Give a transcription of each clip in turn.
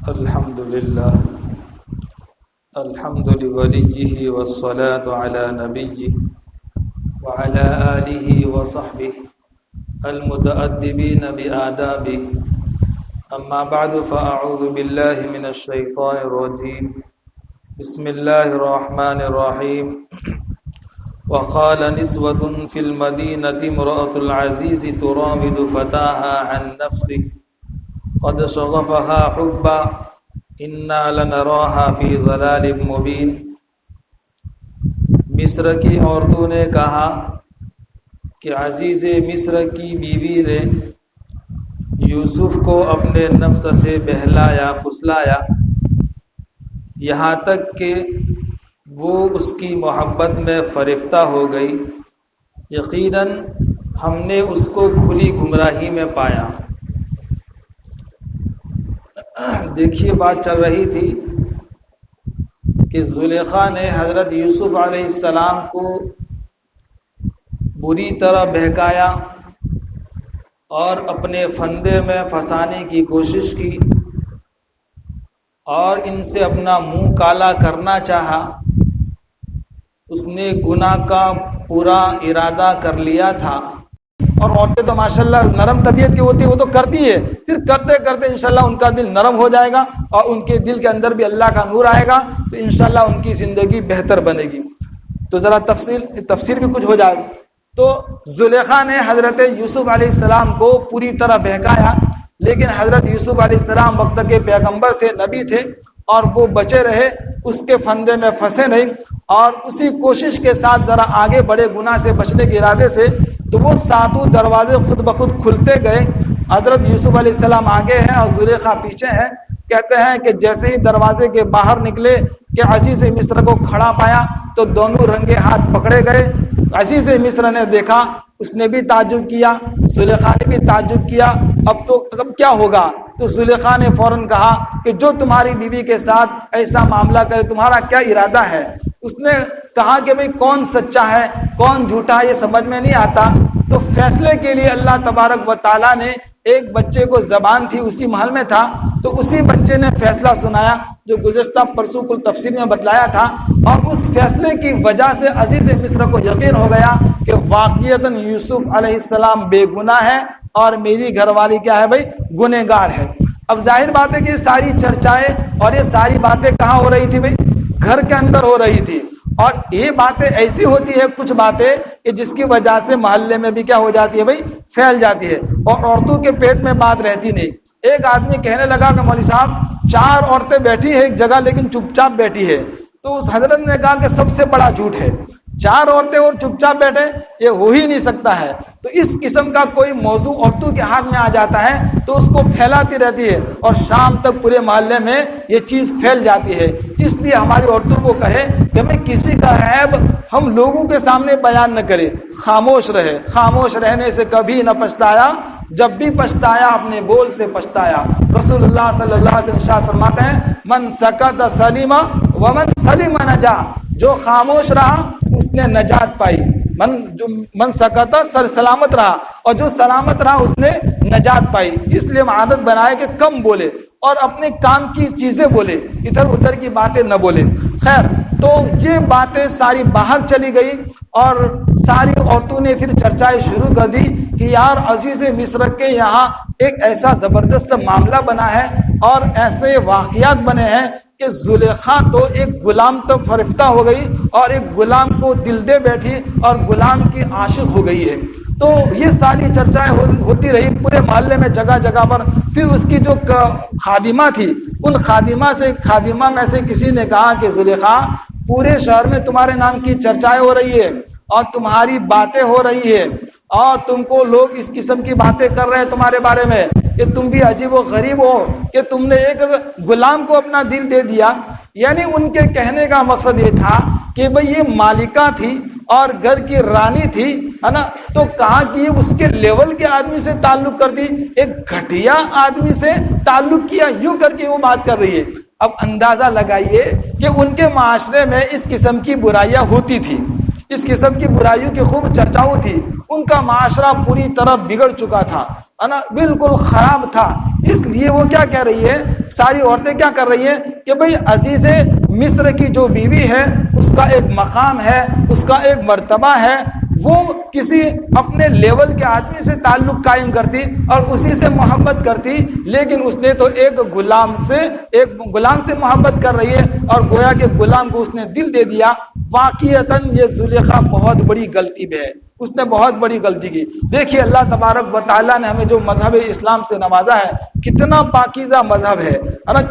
الحمد لله الحمد لوليه والصلاة على نبيه وعلى آله وصحبه المتأدبين بآدابه أما بعد فأعوذ بالله من الشيطان الرجيم بسم الله الرحمن الرحيم وقال نسوة في المدينة امرأة العزيز تراود فتاها عن نفسه قد شغفها حبا انا لنراها فی ضلال مبین۔ مصر کی عورتوں نے کہا کہ عزیز مصر کی بیوی نے یوسف کو اپنے نفس سے بہلایا پھسلایا یہاں تک کہ وہ اس کی محبت میں فریفتہ ہو گئی۔ یقیناً ہم نے اس کو کھلی گمراہی میں پایا۔ دیکھیے بات چل رہی تھی کہ زلیخا نے حضرت یوسف علیہ السلام کو بری طرح بہکایا اور اپنے فندے میں پھنسانے کی کوشش کی اور ان سے اپنا منہ کالا کرنا چاہا۔ اس نے گناہ کا پورا ارادہ کر لیا تھا، اور عورتیں تو ماشاءاللہ نرم طبیعت کی ہوتی ہے، وہ تو کرتی ہے، پھر کرتے کرتے انشاءاللہ ان کا دل نرم ہو جائے گا اور ان کے دل کے اندر بھی اللہ کا نور آئے گا، تو انشاءاللہ ان کی زندگی بہتر بنے گی۔ تو ذرا تفسیر بھی کچھ ہو جائے۔ تو زلیخا نے حضرت یوسف علیہ السلام کو پوری طرح بہکایا، لیکن حضرت یوسف علیہ السلام وقت کے پیغمبر تھے، نبی تھے، اور وہ بچے رہے، اس کے فندے میں پھنسے نہیں، اور اسی کوشش کے ساتھ ذرا آگے بڑے گناہ سے بچنے کے ارادے سے تو وہ ساتوں دروازے خود بخود کھلتے گئے۔ حضرت یوسف علیہ السلام آگے ہیں اور زلیخا پیچھے ہیں۔ کہتے ہیں کہ جیسے ہی دروازے کے باہر نکلے کہ عزیز مصر کو کھڑا پایا تو دونوں رنگے ہاتھ پکڑے گئے۔ عزیز مصر نے دیکھا، اس نے بھی تعجب کیا، زلیخا نے بھی تعجب کیا، اب کیا ہوگا؟ تو زلیخا نے فوراً کہا کہ جو تمہاری بیوی کے ساتھ ایسا معاملہ کرے تمہارا کیا ارادہ ہے؟ اس نے کہا کہ بھئی کون سچا ہے کون جھوٹا ہے یہ سمجھ میں نہیں آتا۔ تو فیصلے کے لیے اللہ تبارک و تعالیٰ نے ایک بچے کو زبان تھی، اسی محل میں تھا، تو اسی بچے نے فیصلہ سنایا جو گزشتہ پرسوں کل تفسیر میں بتلایا تھا، اور اس فیصلے کی وجہ سے عزیز مصر کو یقین ہو گیا کہ واقعتاً یوسف علیہ السلام بے گناہ ہے اور میری گھر والی کیا ہے بھائی گنہگار ہے۔ اب ظاہر بات ہے کہ یہ ساری چرچائیں اور یہ ساری باتیں کہاں ہو رہی تھی بھائی؟ گھر کے اندر ہو رہی تھی، اور یہ باتیں ایسی ہوتی ہے کچھ باتیں کہ جس کی وجہ سے محلے میں بھی کیا ہو جاتی ہے بھائی پھیل جاتی ہے، اور عورتوں کے پیٹ میں بات رہتی نہیں۔ ایک آدمی کہنے لگا کہ مولوی صاحب 4 عورتیں بیٹھی ہے ایک جگہ لیکن چپ چاپ بیٹھی ہے، تو اس حضرت نے کہا کہ سب سے بڑا جھوٹ ہے، 4 عورتیں اور چپ چاپ بیٹھے یہ ہو ہی نہیں سکتا ہے۔ تو اس قسم کا کوئی موضوع عورتوں کے ہاتھ میں آ جاتا ہے تو اس کو پھیلاتی رہتی ہے اور شام تک پورے محلے میں یہ چیز پھیل جاتی ہے۔ اس لیے ہماری عورتوں کو کہے کہ میں کسی کا عیب ہم لوگوں کے سامنے بیان نہ کرے، خاموش رہے، خاموش رہنے سے کبھی نہ پچھتایا، جب بھی پچھتایا اپنے بول سے پچھتایا۔ رسول اللہ صلی اللہ علیہ وسلم ارشاد فرماتے ہیں من سکت سلم ومن سلم نجا، جو خاموش رہا اس نے نجات پائی، من سکت سلامت رہا، اور جو سلامت رہا اس نے نجات پائی۔ اس لیے ہم عادت بنائے کہ کم بولے اور اپنے کام کی چیزیں بولے، ادھر ادھر کی باتیں نہ بولے۔ خیر، تو یہ باتیں ساری باہر چلی گئی اور ساری عورتوں نے پھر چرچائیں شروع کر دی کہ یار عزیز مصر کے یہاں ایک ایسا زبردست معاملہ بنا ہے اور ایسے واقعات بنے ہیں کہ زلیخا تو ایک غلام تک فریفتہ ہو گئی اور ایک غلام کو دل دے بیٹھی اور غلام کی عاشق ہو گئی ہے۔ تو یہ ساری چرچائیں ہوتی رہی پورے محلے میں جگہ جگہ پر۔ پھر اس کی جو خادمہ تھی ان خادمہ میں سے کسی نے کہا کہ زلیخا پورے شہر میں تمہارے نام کی چرچائیں ہو رہی ہے اور تمہاری باتیں ہو رہی ہے اور تم کو لوگ اس قسم کی باتیں کر رہے ہیں تمہارے بارے میں کہ تم بھی عجیب و غریب ہو کہ تم نے ایک غلام کو اپنا دل دے دیا۔ یعنی ان کے کہنے کا مقصد یہ تھا کہ بھئی یہ مالکہ تھی اور گھر کی رانی تھی، ہے نا، تو کہا کہ یہ اس کے لیول کے آدمی سے تعلق کر دی، ایک گھٹیا آدمی سے تعلق کیا، یوں کر کے وہ بات کر رہی ہے۔ اب اندازہ لگائیے کہ ان کے معاشرے میں اس قسم کی برائیاں ہوتی تھی، اس قسم کی برائیوں کی خوب چرچاؤں تھی، ان کا معاشرہ پوری طرح بگڑ چکا تھا، ہے نا، بالکل خراب تھا۔ اس لیے وہ کیا کہہ رہی ہے، ساری عورتیں کیا کر رہی ہیں کہ بھئی عزیز مصر کی جو بیوی ہے اس کا ایک مقام ہے، اس کا ایک مرتبہ ہے، وہ کسی اپنے لیول کے آدمی سے تعلق قائم کرتی اور اسی سے محبت کرتی، لیکن اس نے تو ایک غلام سے محبت کر رہی ہے اور گویا کہ غلام کو اس نے دل دے دیا۔ واقعتاً یہ زلیخا بہت بڑی غلطی میں ہے، اس نے بہت بڑی غلطی کی۔ دیکھیے اللہ تبارک و تعالیٰ نے ہمیں جو مذہب اسلام سے نوازا ہے، کتنا پاکیزہ مذہب ہے،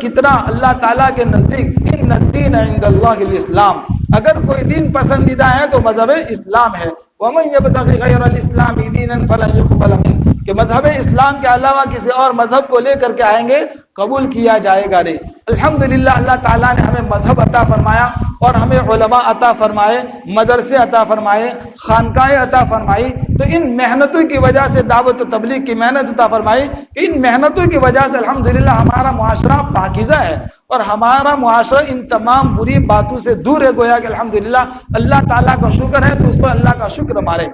کتنا اللہ تعالیٰ کے نزدیک ان الدین عند اللہ الاسلام، اگر کوئی دین پسندیدہ ہے تو مذہب اسلام ہے۔ وَمَن يَبْتَغِ غَيْرَ الْإِسْلَامِ دِينًا فَلَن يُقْبَلَ مِنْهُ، کہ مذہب اسلام کے علاوہ کسی اور مذہب کو لے کر کے آئیں گے قبول کیا جائے گا نہیں۔ الحمدللہ اللہ تعالیٰ نے ہمیں مذہب عطا فرمایا اور ہمیں علماء عطا فرمائے، مدرسے عطا فرمائے، خانقاہیں عطا فرمائی، تو ان محنتوں کی وجہ سے دعوت و تبلیغ کی محنت عطا فرمائی کہ ان محنتوں کی وجہ سے الحمدللہ ہمارا معاشرہ پاکیزہ ہے اور ہمارا معاشرہ ان تمام بری باتوں سے دور ہے۔ گویا کہ الحمدللہ اللہ تعالیٰ کا شکر ہے، تو اس پر اللہ کا شکر مارے۔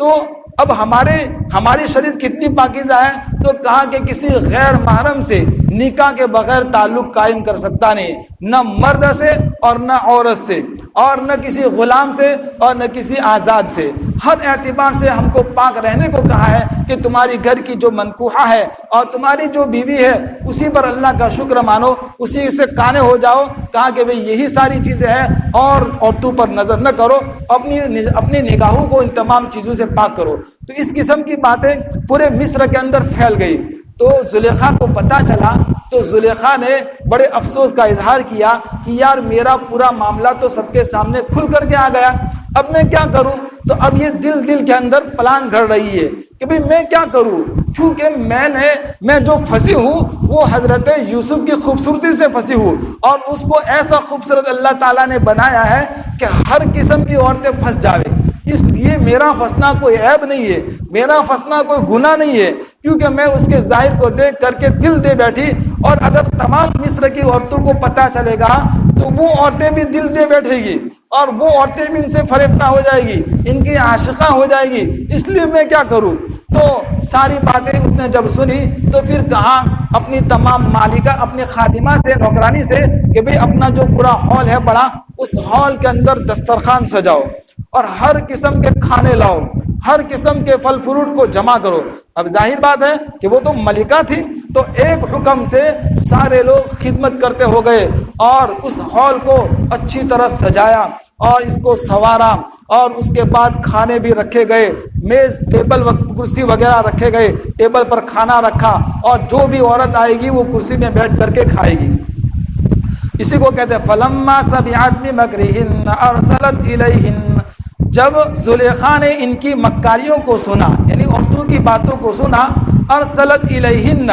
تو اب ہماری شریعت کتنی پاکیزہ ہے، تو کہا کہ کسی غیر محرم سے نکاح کے بغیر تعلق قائم کر سکتا نہیں، نہ مرد سے اور نہ عورت سے، اور نہ کسی غلام سے اور نہ کسی آزاد سے۔ ہر اعتبار سے ہم کو پاک رہنے کو کہا ہے کہ تمہاری گھر کی جو منکوحہ ہے اور تمہاری جو بیوی ہے اسی پر اللہ کا شکر مانو، اسی سے قانع ہو جاؤ۔ کہا کہ بھئی یہی ساری چیزیں ہیں اور عورتوں پر نظر نہ کرو، اپنی نگاہوں کو ان تمام چیزوں سے پاک کرو۔ تو اس قسم کی باتیں پورے مصر کے اندر پھیل گئی۔ تو زلیخا کو پتا چلا تو زلیخا نے بڑے افسوس کا اظہار کیا کہ یار میرا پورا معاملہ تو سب کے سامنے کھل کر کے آ گیا، اب میں کیا کروں؟ تو اب یہ دل کے اندر پلان گھڑ رہی ہے کہ بھئی میں کیا کروں، کیونکہ میں جو پھنسی ہوں وہ حضرت یوسف کی خوبصورتی سے پھنسی ہوں، اور اس کو ایسا خوبصورت اللہ تعالیٰ نے بنایا ہے کہ ہر قسم کی عورتیں پھنس جاوے۔ اس لیے میرا پھنسنا کوئی عیب نہیں ہے، میرا پھنسنا کوئی گناہ نہیں ہے، کیونکہ میں اس کے ظاہر کو دیکھ کر کے دل دے بیٹھی، اور اگر تمام مصر کی عورتوں کو پتہ چلے گا تو وہ عورتیں بھی دل دے بیٹھے گی اور وہ عورتیں بھی ان سے فریفتہ ہو جائے گی، ان کی عاشقہ ہو جائے گی، اس لیے میں کیا کروں؟ تو ساری باتیں اس نے جب سنی تو پھر کہا اپنی تمام مالکہ، اپنی خادمہ سے، نوکرانی سے کہ بھئی اپنا جو پورا ہال ہے بڑا، اس ہال کے اندر دسترخوان سجاؤ اور ہر قسم کے کھانے لاؤ، ہر قسم کے پھل فروٹ کو جمع کرو۔ اب ظاہر بات ہے کہ وہ تو ملکہ تھی، تو ایک حکم سے سارے لوگ خدمت کرتے ہو گئے اور اس ہال کو اچھی طرح سجایا اور اس کو سنوارا، اور اس کے بعد کھانے بھی رکھے گئے، میز ٹیبل کرسی وغیرہ رکھے گئے، ٹیبل پر کھانا رکھا، اور جو بھی عورت آئے گی وہ کرسی میں بیٹھ کر کے کھائے گی۔ اسی کو کہتے ہیں فلما سمعت بمکرہن ارسلت الیہن، جب زلیخا نے ان کی مکاریوں کو سنا، یعنی عورتوں کی باتوں کو سنا، ارسلت الیہن،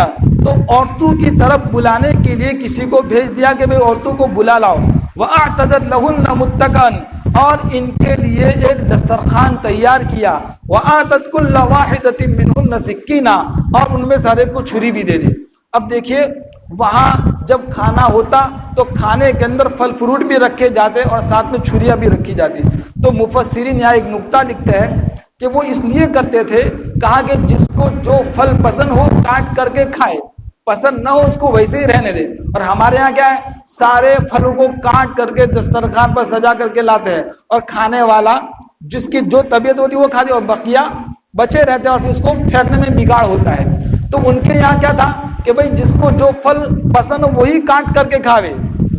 تو عورتوں کی طرف بلانے کے لیے کسی کو بھیج دیا کہ بھئی عورتوں کو بلا لاؤ، وَأَعْتَدَتْ لَهُنَّ مُتَّكَأً، اور ان کے لیے ایک دسترخوان تیار کیا، وَآتَتْ كُلَّ وَاحِدَةٍ مِّنْهُنَّ سِكِّينًا، اور ان میں سے ہر ایک کو چھری بھی دے دی۔ اب دیکھیے وہاں جب کھانا ہوتا تو کھانے کے اندر پھل فروٹ بھی رکھے جاتے اور ساتھ میں چھریاں بھی رکھی جاتی۔ تو مفسرین یہاں ایک نقطہ لکھتے ہیں کہ وہ اس لیے کرتے تھے، کہا کہ جس کو جو پھل پسند ہو کاٹ کر کے کھائے، پسند نہ ہو اس کو ویسے ہی رہنے دے۔ اور ہمارے ہاں کیا ہے، سارے پھلوں کو کاٹ کر کے دسترخوان پر سجا کر کے لاتے ہیں، اور کھانے والا جس کی جو طبیعت ہوتی ہے وہ کھاتے، اور بقیہ بچے رہتے ہیں اور پھر اس کو پھینکنے میں بگاڑ ہوتا ہے۔ تو ان کے یہاں کیا تھا کہ بھئی جس کو جو پھل پسند ہو وہی کاٹ کر کے کھاوے،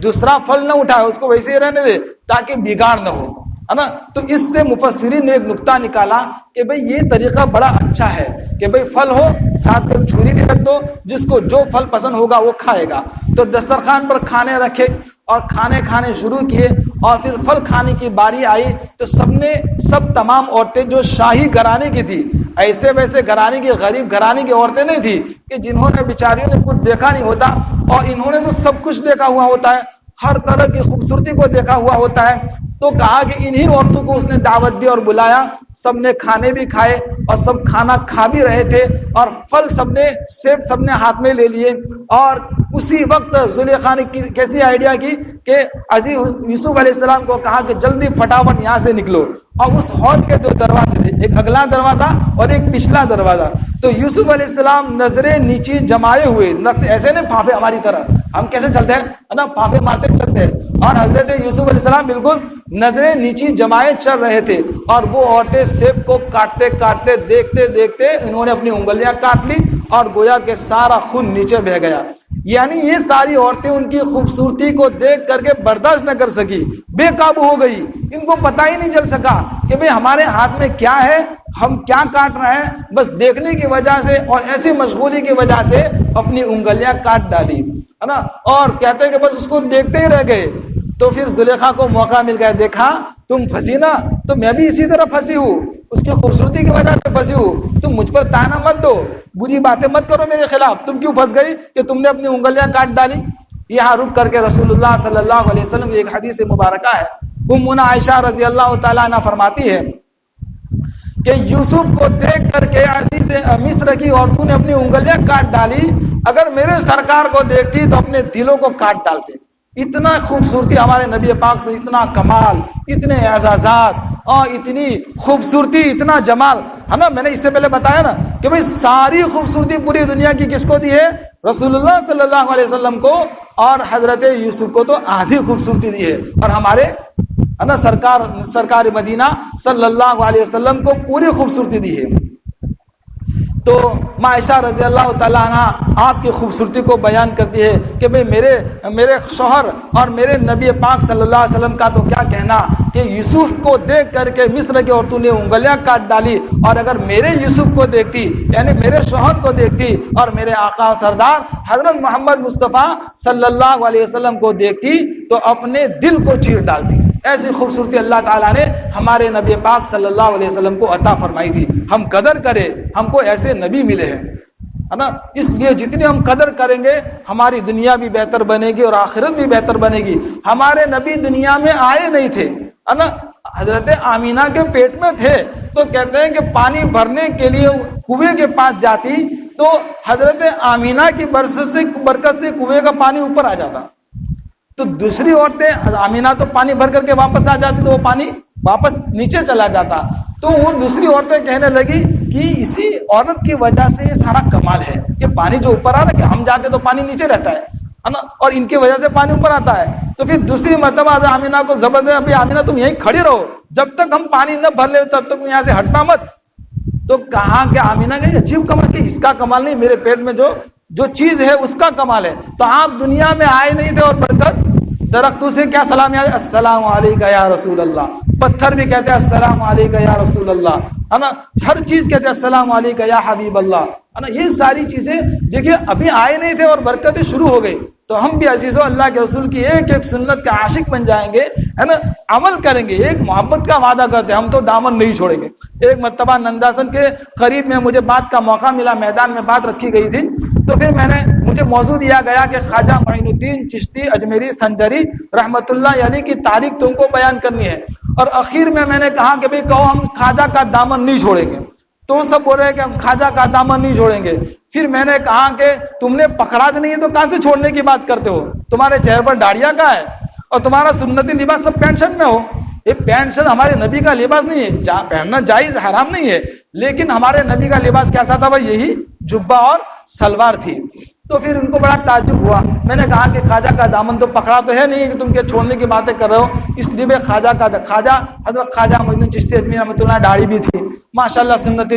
دوسرا پھل نہ اٹھائے، اس کو ویسے ہی رہنے دے تاکہ بگاڑ نہ ہو، ہے نا۔ تو اس سے مفسرین نے ایک نقطہ نکالا کہ بھئی یہ طریقہ بڑا اچھا ہے کہ بھئی پھل ہو ساتھ میں چھری بھی رکھ دو، جس کو جو پھل پسند ہوگا وہ کھائے گا۔ تو دسترخوان پر کھانے رکھے اور کھانے شروع کیے، اور پھر پھل کھانے کی باری آئی تو سب تمام عورتیں جو شاہی گھرانے کی تھی، ایسے ویسے گھرانے کی، غریب گھرانے کی عورتیں نہیں تھی کہ جنہوں نے بیچاریوں نے کچھ دیکھا نہیں ہوتا، اور انہوں نے تو سب کچھ دیکھا ہوا ہوتا ہے، ہر طرح کی خوبصورتی کو دیکھا ہوا ہوتا ہے۔ تو کہا کہ انہی عورتوں کو اس نے دعوت دی اور بلایا، سب نے کھانے بھی کھائے اور سب کھانا کھا بھی رہے تھے، اور پھل سیب سب نے ہاتھ میں لے لیے۔ اور اسی وقت زلیخا نے کیسی آئیڈیا کی کہ عزیز یوسف علیہ السلام کو کہا کہ جلدی فٹافٹ یہاں سے نکلو، اور اس ہال کے دو دروازے تھے، ایک اگلا دروازہ اور ایک پچھلا دروازہ، تو یوسف علیہ السلام نظریں نیچی جمائے ہوئے، ایسے نہیں پھاپے ہماری طرح، ہم کیسے چلتے ہیں نا، پھاپے مارتے چلتے ہیں، اور حضرت یوسف علیہ السلام بالکل نظریں نیچی جمائے چل رہے تھے، اور وہ عورتیں سیب کو کاٹتے کاٹتے دیکھتے دیکھتے انہوں نے اپنی انگلیاں کاٹ لی اور گویا کہ سارا خون نیچے بہ گیا. یعنی یہ ساری عورتیں ان کی خوبصورتی کو دیکھ کر کے برداشت نہ کر سکی، بے قابو ہو گئی. ان کو پتہ ہی نہیں چل سکا کہ بھئی ہمارے ہاتھ میں کیا ہے، ہم کیا کاٹ رہے ہیں. بس دیکھنے کی وجہ سے اور ایسی مشغولی کی وجہ سے اپنی انگلیاں کاٹ ڈالی، ہے نا، اور کہتے ہیں کہ بس اس کو دیکھتے ہی رہ گئے. تو پھر زلیخا کو موقع مل گیا، دیکھا تم پھنسی نا، تو میں بھی اسی طرح پھنسی ہوں، اس کی خوبصورتی کی وجہ سے پھنسی ہوں. تم مجھ پر تانا مت دو، بری باتیں مت کرو میرے خلاف، تم کیوں پھنس گئی کہ تم نے اپنی انگلیاں کاٹ ڈالی. یہاں رک کر کے رسول اللہ صلی اللہ علیہ وسلم کی ایک حدیث مبارکہ ہے، امنا عائشہ رضی اللہ تعالیٰ عنہ فرماتی ہے کہ یوسف کو دیکھ کر کے عزیز مصر کی عورتوں نے اپنی انگلیاں کاٹ ڈالی، اگر میرے سرکار کو دیکھتی تو اپنے دلوں کو کاٹ ڈالتے. اتنا خوبصورتی ہمارے نبی پاک سے، اتنا کمال، اتنے اعزازات اور اتنی خوبصورتی، اتنا جمال، ہے نا. میں نے اس سے پہلے بتایا نا کہ بھئی ساری خوبصورتی پوری دنیا کی کس کو دی ہے؟ رسول اللہ صلی اللہ علیہ وسلم کو، اور حضرت یوسف کو تو آدھی خوبصورتی دی ہے، اور ہمارے ہے نا سرکار مدینہ صلی اللہ علیہ وسلم کو پوری خوبصورتی دی ہے. تو عائشہ رضی اللہ تعالیٰ عنہ آپ کی خوبصورتی کو بیان کرتی ہے کہ بھئی میرے شوہر اور میرے نبی پاک صلی اللہ علیہ وسلم کا تو کیا کہنا کہ یوسف کو دیکھ کر کے مصر کی عورتوں نے انگلیاں کاٹ ڈالی، اور اگر میرے یوسف کو دیکھتی، یعنی میرے شوہر کو دیکھتی اور میرے آقا و سردار حضرت محمد مصطفیٰ صلی اللہ علیہ وسلم کو دیکھتی تو اپنے دل کو چیر ڈالتی. ایسی خوبصورتی اللہ تعالیٰ نے ہمارے نبی پاک صلی اللہ علیہ وسلم کو عطا فرمائی تھی. ہم قدر کریں، ہم کو ایسے نبی ملے ہیں، ہے نا. اس لیے جتنی ہم قدر کریں گے ہماری دنیا بھی بہتر بنے گی اور آخرت بھی بہتر بنے گی. ہمارے نبی دنیا میں آئے نہیں تھے، ہے نا، حضرت آمینہ کے پیٹ میں تھے، تو کہتے ہیں کہ پانی بھرنے کے لیے کنویں کے پاس جاتی تو حضرت آمینہ کی برکت سے کنویں کا پانی اوپر آ جاتا. تو دوسری عورتیں، آمینہ تو پانی بھر کر کے واپس آ جاتی تو وہ پانی واپس نیچے چلا جاتا. تو وہ دوسری عورتیں کہنے لگی کہ اسی عورت کی وجہ سے یہ سارا کمال ہے کہ پانی جو اوپر آ رہا ہے، کہ ہم جاتے تو پانی نیچے رہتا ہے نا، اور ان کی وجہ سے پانی اوپر آتا ہے. تو پھر دوسری مرتبہ آمینہ کو زبردست، ابھی آمینہ تم یہیں کھڑی رہو، جب تک ہم پانی نہ بھر لے تب تک یہاں سے ہٹنا مت. تو کہا کہ آمینہ کا عجیب کمال، کہ اس کا کمال نہیں، میرے پیٹ میں جو چیز ہے اس کا کمال ہے. تو آپ دنیا میں آئے نہیں تھے اور برکت درختوں سے کیا سلام آئے، السلام علیکہ یا رسول اللہ. پتھر بھی کہتے ہیں السلام علیکہ یا رسول اللہ، ہے نا. ہر چیز کہتے ہیں السلام علیکہ یا حبیب اللہ، ہے نا. یہ ساری چیزیں دیکھیے ابھی آئے نہیں تھے اور برکتیں شروع ہو گئی. تو ہم بھی عزیزو اللہ کے رسول کی ایک ایک سنت کے عاشق بن جائیں گے، ہے نا، عمل کریں گے. ایک محبت کا وعدہ کرتے ہیں، ہم تو دامن نہیں چھوڑیں گے. ایک مرتبہ ننداسن کے قریب میں مجھے بات کا موقع ملا، میدان میں بات رکھی گئی تھی، تو پھر مجھے موضوع دیا گیا کہ خواجہ معین الدین چشتی اجمیری سنجری رحمت اللہ علیہ کی تاریخ تم کو بیان کرنی ہے. اور اخیر میں نے کہا کہ بھئی کہو ہم خواجہ کا دامن نہیں چھوڑیں گے. تو سب بول رہے ہیں کہ ہم خواجہ کا دامن نہیں چھوڑیں گے. پھر میں نے کہا کہ تم نے پکڑا نہیں ہے تو کہاں سے چھوڑنے کی بات کرتے ہو؟ تمہارے چہرے پر داڑھیاں کہاں ہے اور تمہارا سنتی لباس سب پینٹ شرٹ میں ہو. یہ پینٹ شرٹ ہمارے نبی کا لباس نہیں ہے، پہننا جائز حرام نہیں ہے، لیکن ہمارے نبی کا لباس کیسا تھا بھائی؟ یہی جبہ اور سلوار تھی. تو پھر ان کو بڑا تعجب ہوا. میں نے کہا کہ خواجہ کا دامن تو پکڑا تو ہے نہیں کہ تم کے چھوڑنے کی باتیں کر رہے ہو. اس لیے خواجہ حضرت خواجہ معین چشتی اجمیری رحمۃ اللہ داڑھی بھی تھی ماشاءاللہ. سنتی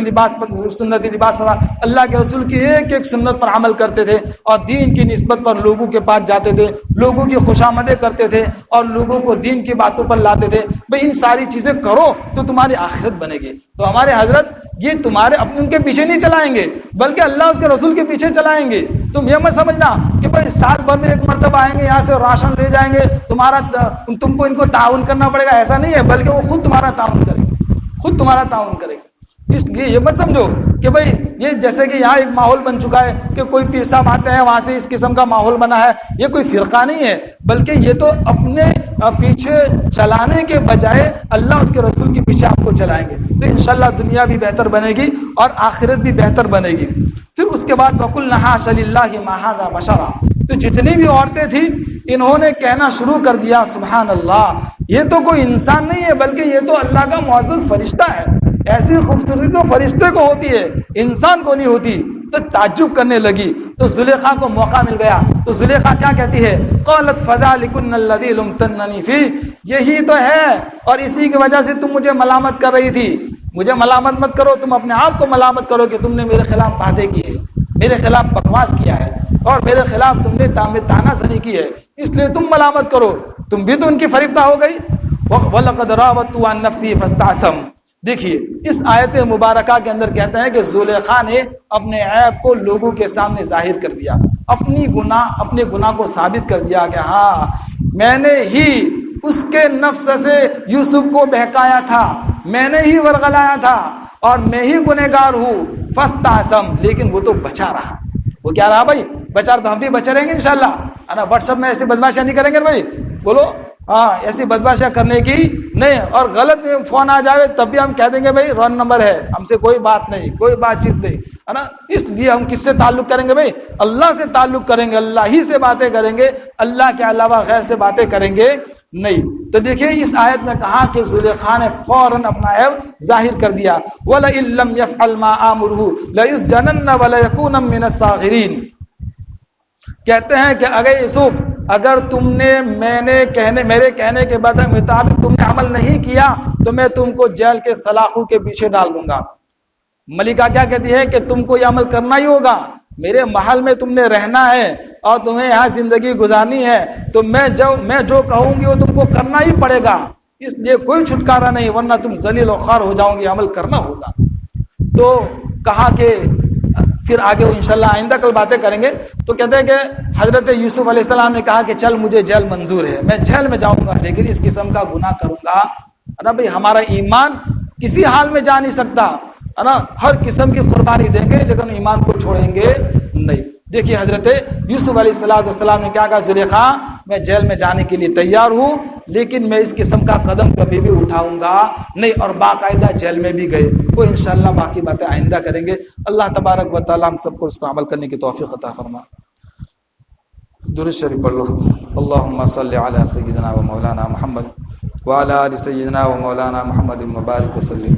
لباس اللہ کے رسول کی ایک ایک سنت پر عمل کرتے تھے اور دین کی نسبت پر لوگوں کے پاس جاتے تھے، لوگوں کی خوشامدیں کرتے تھے اور لوگوں کو دین کی باتوں پر لاتے تھے. بھئی ان ساری چیزیں کرو تو تمہاری آخرت بنے گی. تو ہمارے حضرت یہ تمہارے اپنے ان کے پیچھے نہیں چلائیں گے بلکہ اللہ اس کے رسول کے پیچھے چلائیں گے. تم یہ مت سمجھنا کہ بھائی سال بھر میں ایک مرتبہ آئیں گے، یہاں سے راشن لے جائیں گے، تم کو ان کو تعاون کرنا پڑے گا، ایسا نہیں ہے، بلکہ وہ خود تمہارا تعاون کرے گا، خود تمہارا تعاون کرے گا. اس لیے یہ مت سمجھو کہ بھائی یہ جیسے کہ یہاں ایک ماحول بن چکا ہے کہ کوئی پیر صاحب آتے ہیں وہاں سے اس قسم کا ماحول بنا ہے، یہ کوئی فرقہ نہیں ہے، بلکہ یہ تو اپنے پیچھے چلانے کے بجائے اللہ اس کے رسول کے پیچھے آپ کو چلائیں گے تو انشاءاللہ دنیا بھی بہتر بنے گی اور آخرت بھی بہتر بنے گی. پھر اس کے بعد وَقُلْنَا حَاشَ لِلَّهِ مَا هَٰذَا بَشَرًا، تو جتنی بھی عورتیں تھیں انہوں نے کہنا شروع کر دیا سبحان اللہ، یہ تو کوئی انسان نہیں ہے بلکہ یہ تو اللہ کا معزز فرشتہ ہے. ایسی خوبصورتی تو فرشتے کو ہوتی ہے، انسان کو نہیں ہوتی۔ تو تعجب کرنے لگی، تو زلیخا کو موقع مل گیا، تو زلیخا کیا کہتی ہے؟ قالت فذلکن الذی لمتننی فی، یہی تو ہے اور اسی کی وجہ سے تم مجھے ملامت کر رہی تھی۔ مجھے ملامت مت کرو، تم اپنے آپ کو ملامت کرو کہ تم نے میرے خلاف باتیں کی ہے، میرے خلاف بکواس کیا ہے اور میرے خلاف تم نے تانا زنی کی ہے، اس لیے تم ملامت کرو، تم بھی تو ان کی فریفتہ ہو گئی۔ وَلَقَدْ رَاوَدتُّ عَن نَفْسِهِ فَاسْتَعْصَمَ، دیکھیے اس آیت مبارکہ کے اندر کہتے ہیں کہ زلیخا نے اپنے عیب کو لوگوں کے سامنے ظاہر کر دیا، اپنے گناہ کو ثابت کر دیا کہ ہاں میں نے ہی اس کے نفس سے یوسف کو بہکایا تھا، میں نے ہی ورغلایا تھا اور میں ہی گنہگار ہوں۔ فاستعصم، لیکن وہ تو بچا رہا۔ وہ کیا رہا بھائی؟ بچا رہا۔ تو ہم بھی بچے رہیں گے انشاءاللہ، ہے نا؟ واٹس ایپ میں ایسی بدماشیاں نہیں کریں گے بھائی، بولو ہاں، ایسی بدماشیاں کرنے کی نہیں۔ اور غلط فون آ جائے تب بھی ہم کہہ دیں گے بھائی رانگ نمبر ہے، ہم سے کوئی بات نہیں، کوئی بات چیت نہیں، ہے نا؟ اس لیے ہم کس سے تعلق کریں گے بھائی؟ اللہ سے تعلق کریں گے، اللہ ہی سے باتیں کریں گے، اللہ کے علاوہ غیر سے باتیں کریں گے نہیں۔ تو دیکھیے اس آیت میں کہا کہ زلیخا نے فوراً اپنا عیب ظاہر کر دیا۔ وَلَئِن لَّمْ يَفْعَلْ مَا آمُرُهُ لَيُسْجَنَنَّ وَلَيَكُونًا مِّنَ الصَّاغِرِينَ، کہتے ہیں کہ اگر یوسف اگر تم نے میرے کہنے کے مطابق تم نے عمل نہیں کیا تو میں تم کو جیل کے سلاخوں کے پیچھے ڈال دوں گا۔ ملکہ کیا کہتی ہے کہ تم کو یہ عمل کرنا ہی ہوگا، میرے محل میں تم نے رہنا ہے اور تمہیں یہاں زندگی گزارنی ہے، تو میں جو کہوں گی وہ تم کو کرنا ہی پڑے گا، اس لیے کوئی چھٹکارا نہیں، ورنہ تم ذلیل و خوار ہو جاؤ گی، عمل کرنا ہوگا۔ تو کہا کہ پھر آگے وہ انشاءاللہ آئندہ کل باتیں کریں گے۔ تو کہتے ہیں کہ حضرت یوسف علیہ السلام نے کہا کہ چل مجھے جیل منظور ہے، میں جیل میں جاؤں گا، لیکن اس قسم کا گناہ کروں گا نا بھائی، ہمارا ایمان کسی حال میں جا نہیں سکتا، ہے نا؟ ہر قسم کی قربانی دیں گے لیکن ایمان کو چھوڑیں گے نہیں۔ دیکھیے حضرت یوسف علیہ السلام نے کیا کہا؟ زلیخا میں جیل میں جانے کے لیے تیار ہوں، لیکن میں اس قسم کا قدم کبھی بھی اٹھاؤں گا نہیں، اور باقاعدہ جیل میں بھی گئے۔ وہ انشاءاللہ باقی باتیں آئندہ کریں گے۔ اللہ تبارک و تعالی ہم سب کو اس پر عمل کرنے کی توفیق عطا فرما۔ درود شریف پڑھ لو۔ اللہم صلی علی سیدنا و مولانا محمد وعلی آل سیدنا و مولانا محمد مبارک وسلم۔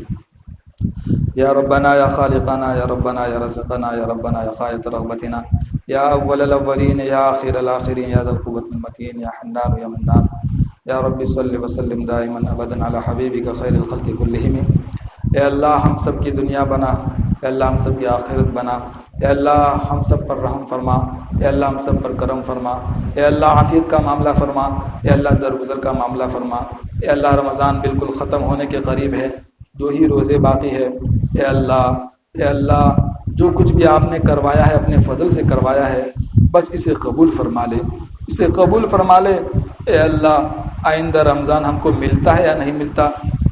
یا ربنا یا خالقنا یا ربنا یا رزقنا یا ربنا یا خایت رغبتنا یا اول الاولین یا آخر الاخرین یا ذا القوة المتین یا حنان یا منان یا رب صلی وسلم دائما ابدا علی حبیبک خیر الخلق کلہم۔ اے اللہ ہم سب کی دنیا بنا، اے اللہ ہم سب کی آخرت بنا، اے اللہ ہم سب پر رحم فرما، اے اللہ ہم سب پر کرم فرما، اے اللہ عافیت کا معاملہ فرما، اے اللہ درگزر کا معاملہ فرما، اے اللہ رمضان بالکل ختم ہونے کے قریب ہے، 2 ہی روزے باقی ہے، اے اللہ جو کچھ بھی آپ نے کروایا ہے اپنے فضل سے کروایا ہے، بس اسے قبول فرما لے، اسے قبول فرما لے۔ اے اللہ آئندہ رمضان ہم کو ملتا ہے یا نہیں ملتا،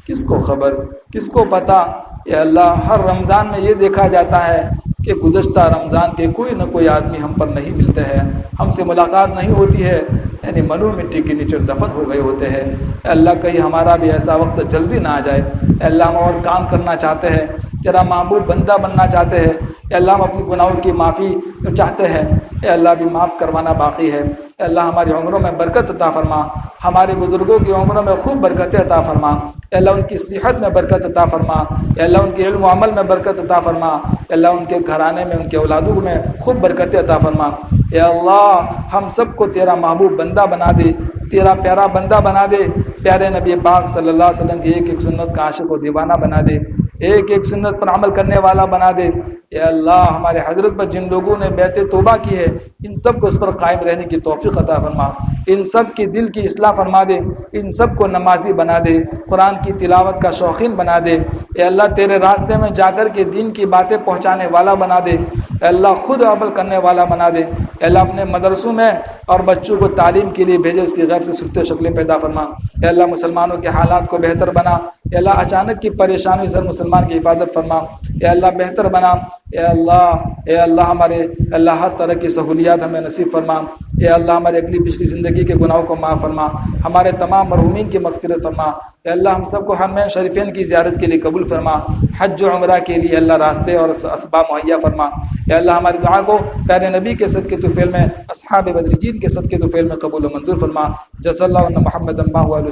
کس کو خبر، کس کو پتا۔ اے اللہ ہر رمضان میں یہ دیکھا جاتا ہے کہ گزشتہ رمضان کے کوئی نہ کوئی آدمی ہم پر نہیں ملتے ہیں، ہم سے ملاقات نہیں ہوتی ہے، یعنی منو مٹی کے نیچے دفن ہو گئے ہوتے ہیں۔ اے اللہ کہیں ہمارا بھی ایسا وقت جلدی نہ آ جائے۔ اے اللہ ہم اور کام کرنا چاہتے ہیں، تیرا محبوب بندہ بننا چاہتے ہیں۔ اے اللہ ہم اپنی گناہوں کی معافی چاہتے ہیں، اے اللہ بھی معاف کروانا باقی ہے۔ اے اللہ ہماری عمروں میں برکت عطا فرما، ہمارے بزرگوں کی عمروں میں خوب برکتیں عطا فرما۔ اے اللہ ان کی صحت میں برکت عطا فرما، اے اللہ ان کے علم و عمل میں برکت عطا فرما، اے اللہ ان کے گھرانے میں، ان کے اولادوں میں خوب برکتیں عطا فرما۔ اے اللہ ہم سب کو تیرا محبوب بندہ بنا دے، تیرا پیارا بندہ بنا دے، پیارے نبی پاک صلی اللہ علیہ وسلم کی ایک ایک سنت کا عاشق و دیوانہ بنا دے، ایک ایک سنت پر عمل کرنے والا بنا دے۔ اے اللہ ہمارے حضرت پر جن لوگوں نے بیعت توبہ کی ہے ان سب کو اس پر قائم رہنے کی توفیق عطا فرما، ان سب کی دل کی اصلاح فرما دے، ان سب کو نمازی بنا دے، قرآن کی تلاوت کا شوقین بنا دے۔ اے اللہ تیرے راستے میں جا کر کے دین کی باتیں پہنچانے والا بنا دے، اے اللہ خود عمل کرنے والا بنا دے۔ اے اللہ اپنے مدرسوں میں اور بچوں کو تعلیم کے لیے بھیجے، اس کی غیر سے صورتیں شکلیں پیدا فرما۔ اے اللہ مسلمانوں کے حالات کو بہتر بنا، اے اللہ اچانک کی پریشانی سے مسلمان کی حفاظت فرما، اے اللہ بہتر بنا۔ اے اللہ ہمارے اللہ ہر طرح کی سہولیات ہمیں نصیب فرما، اے اللہ ہماری اگلی پچھلی زندگی کے گناہوں کو معاف فرما، ہمارے تمام مرحومین کی مغفرت فرما، اے اللہ ہم سب کو حرمین شریفین کی زیارت کے لیے قبول فرما، حج و عمرہ کے لیے اللہ راستے اور اسباب مہیا فرما، اے اللہ ہماری دعا کو پیارے نبی کے صدقے طفیل میں، اصحاب بدرجین کے صدقے طفیل میں قبول و منظور فرما، جزا اللہ عنا محمد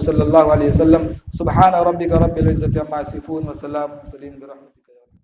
صلی اللہ علیہ وسلم، سبحان ربک رب العزت عما یصفون وسلام برحمتہ